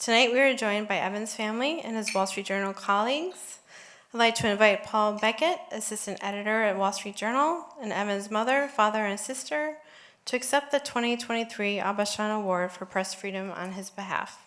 Tonight we are joined by Evan's family and his Wall Street Journal colleagues. I'd like to invite Paul Beckett, assistant editor at Wall Street Journal, and Evan's mother, father, and sister to accept the 2023 Aubuchon Award for Press Freedom on his behalf.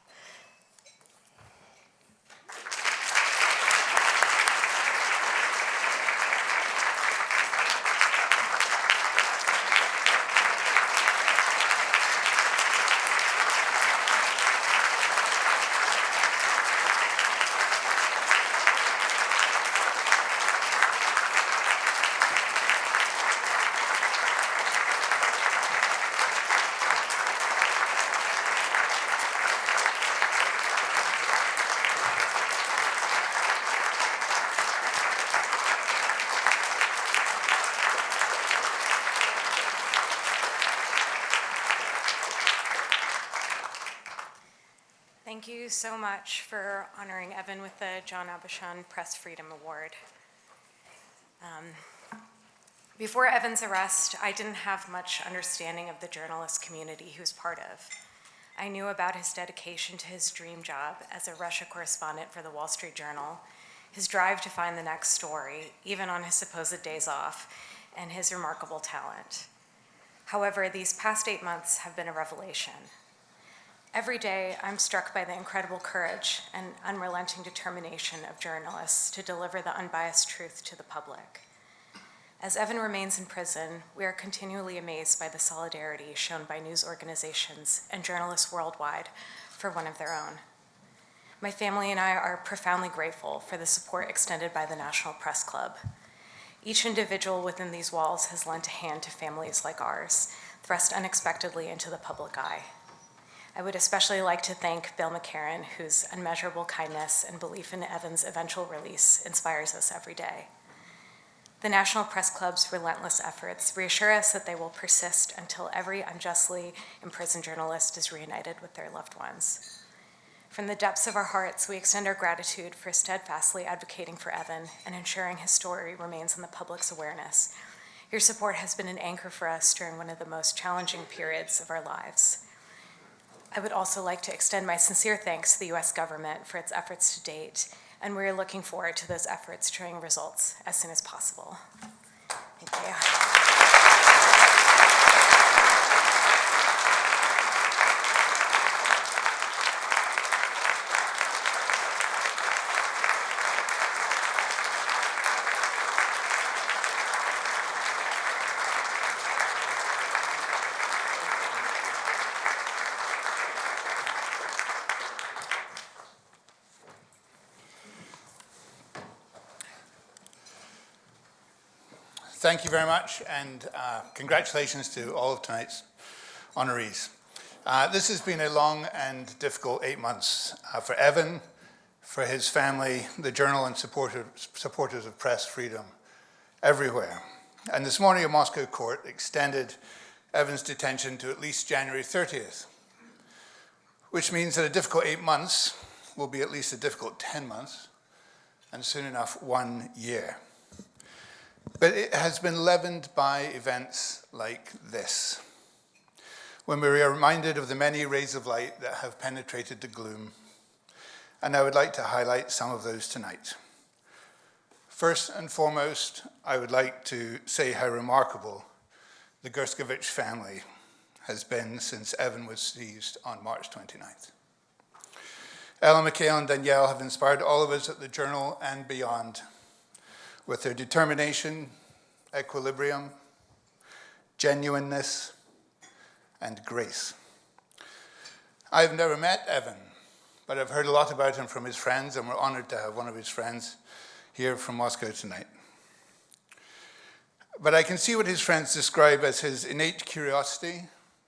Thank you so much for honoring Evan with the John Aubuchon Press Freedom Award. Before Evan's arrest, I didn't have much understanding of the journalist community he was part of. I knew about his dedication to his dream job as a Russia correspondent for the Wall Street Journal, his drive to find the next story, even on his supposed days off, and his remarkable talent. However, these past 8 months have been a revelation. Every day, I'm struck by the incredible courage and unrelenting determination of journalists to deliver the unbiased truth to the public. As Evan remains in prison, we are continually amazed by the solidarity shown by news organizations and journalists worldwide for one of their own. My family and I are profoundly grateful for the support extended by the National Press Club. Each individual within these walls has lent a hand to families like ours, thrust unexpectedly into the public eye. I would especially like to thank Bill McCarran, whose unmeasurable kindness and belief in Evan's eventual release inspires us every day. The National Press Club's relentless efforts reassure us that they will persist until every unjustly imprisoned journalist is reunited with their loved ones. From the depths of our hearts, we extend our gratitude for steadfastly advocating for Evan and ensuring his story remains in the public's awareness. Your support has been an anchor for us during one of the most challenging periods of our lives. I would also like to extend my sincere thanks to the U.S. government for its efforts to date, and we're looking forward to those efforts showing results as soon as possible. Thank you. Thank you very much, and congratulations to all of tonight's honorees. This has been a long and difficult 8 months for Evan, for his family, the Journal, and supporters of press freedom everywhere. And this morning, a Moscow court extended Evan's detention to at least January 30th, which means that a difficult 8 months will be at least a difficult 10 months, and soon enough, 1 year. But it has been leavened by events like this, when we are reminded of the many rays of light that have penetrated the gloom. And I would like to highlight some of those tonight. First and foremost, I would like to say how remarkable the Gershkovich family has been since Evan was seized on March 29th. Ella, Mikhail, and Danielle have inspired all of us at the Journal and beyond with their determination, equilibrium, genuineness, and grace. I've never met Evan, but I've heard a lot about him from his friends, and we're honored to have one of his friends here from Moscow tonight. But I can see what his friends describe as his innate curiosity,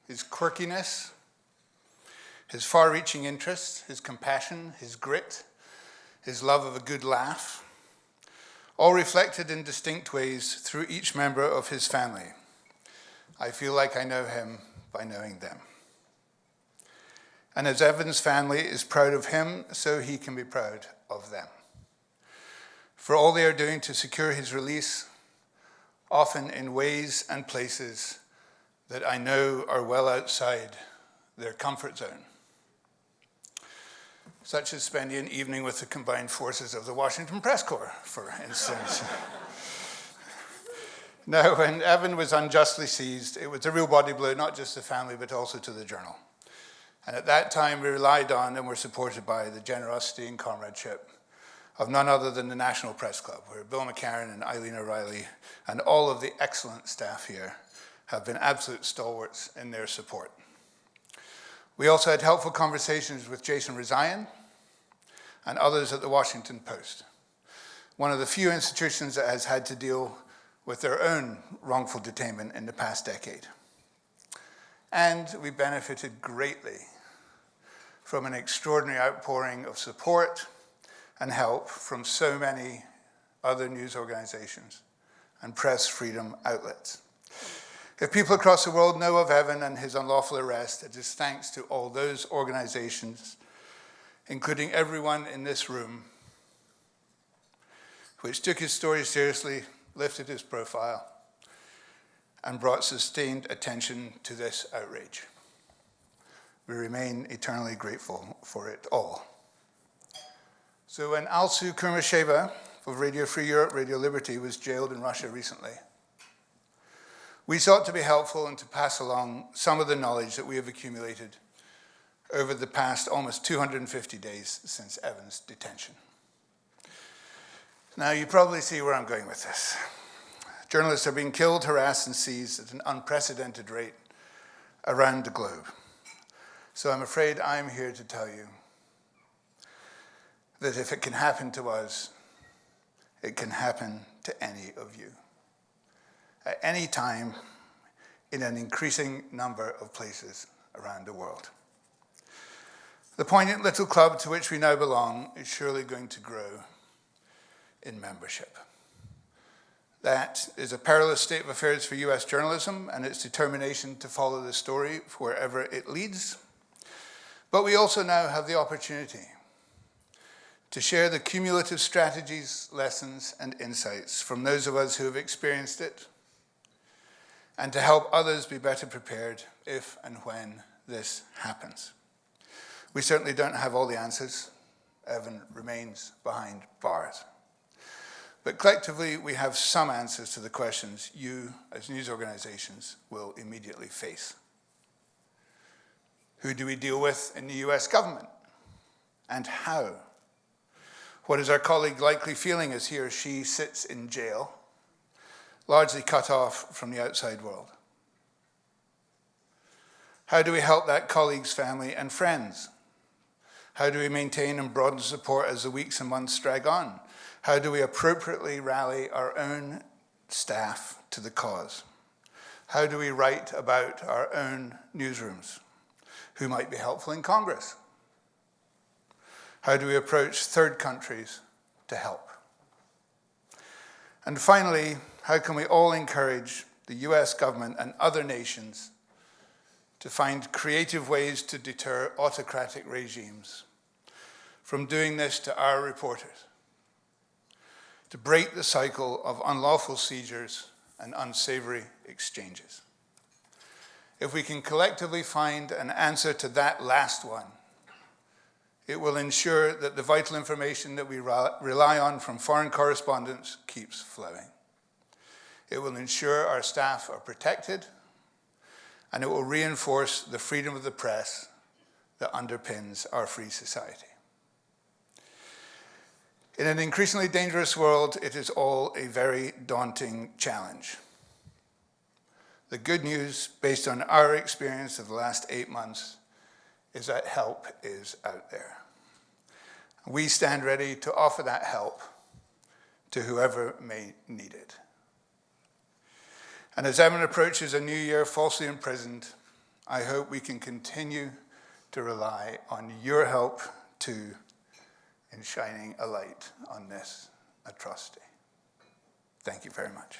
his quirkiness, his far-reaching interests, his compassion, his grit, his love of a good laugh, all reflected in distinct ways through each member of his family. I feel like I know him by knowing them. And as Evan's family is proud of him, so he can be proud of them. For all they are doing to secure his release, often in ways and places that I know are well outside their comfort zone. such as spending an evening with the combined forces of the Washington Press Corps, for instance. Now, when Evan was unjustly seized, it was a real body blow, not just to the family, but also to the journal. And at that time, we relied on and were supported by the generosity and comradeship of none other than the National Press Club, where Bill McCarran and Eileen O'Reilly and all of the excellent staff here have been absolute stalwarts in their support. We also had helpful conversations with Jason Rezaian and others at the Washington Post, one of the few institutions that has had to deal with their own wrongful detainment in the past decade. And we benefited greatly from an extraordinary outpouring of support and help from so many other news organizations and press freedom outlets. If people across the world know of Evan and his unlawful arrest, it is thanks to all those organizations, including everyone in this room, which took his story seriously, lifted his profile, and brought sustained attention to this outrage. We remain eternally grateful for it all. So when Alsu Kurmasheva of Radio Free Europe, Radio Liberty was jailed in Russia recently, we sought to be helpful and to pass along some of the knowledge that we have accumulated over the past almost 250 days since Evan's detention. Now, you probably see where I'm going with this. Journalists are being killed, harassed, and seized at an unprecedented rate around the globe. So I'm afraid I'm here to tell you that if it can happen to us, it can happen to any of you. At any time, in an increasing number of places around the world. The poignant little club to which we now belong is surely going to grow in membership. That is a perilous state of affairs for US journalism and its determination to follow the story wherever it leads. But we also now have the opportunity to share the cumulative strategies, lessons, and insights from those of us who have experienced it, and to help others be better prepared if and when this happens. We certainly don't have all the answers. Evan remains behind bars. But collectively, we have some answers to the questions you, as news organizations, will immediately face. Who do we deal with in the US government? And how? What is our colleague likely feeling as he or she sits in jail, largely cut off from the outside world? How do we help that colleague's family and friends? How do we maintain and broaden support as the weeks and months drag on? How do we appropriately rally our own staff to the cause? How do we write about our own newsrooms? Who might be helpful in Congress? How do we approach third countries to help? And finally, how can we all encourage the US government and other nations to find creative ways to deter autocratic regimes from doing this to our reporters, to break the cycle of unlawful seizures and unsavory exchanges? If we can collectively find an answer to that last one, it will ensure that the vital information that we rely on from foreign correspondents keeps flowing. It will ensure our staff are protected, and it will reinforce the freedom of the press that underpins our free society. In an increasingly dangerous world, it is all a very daunting challenge. The good news, based on our experience of the last 8 months, is that help is out there. We stand ready to offer that help to whoever may need it. And as Evan approaches a new year falsely imprisoned, I hope we can continue to rely on your help too in shining a light on this atrocity. Thank you very much.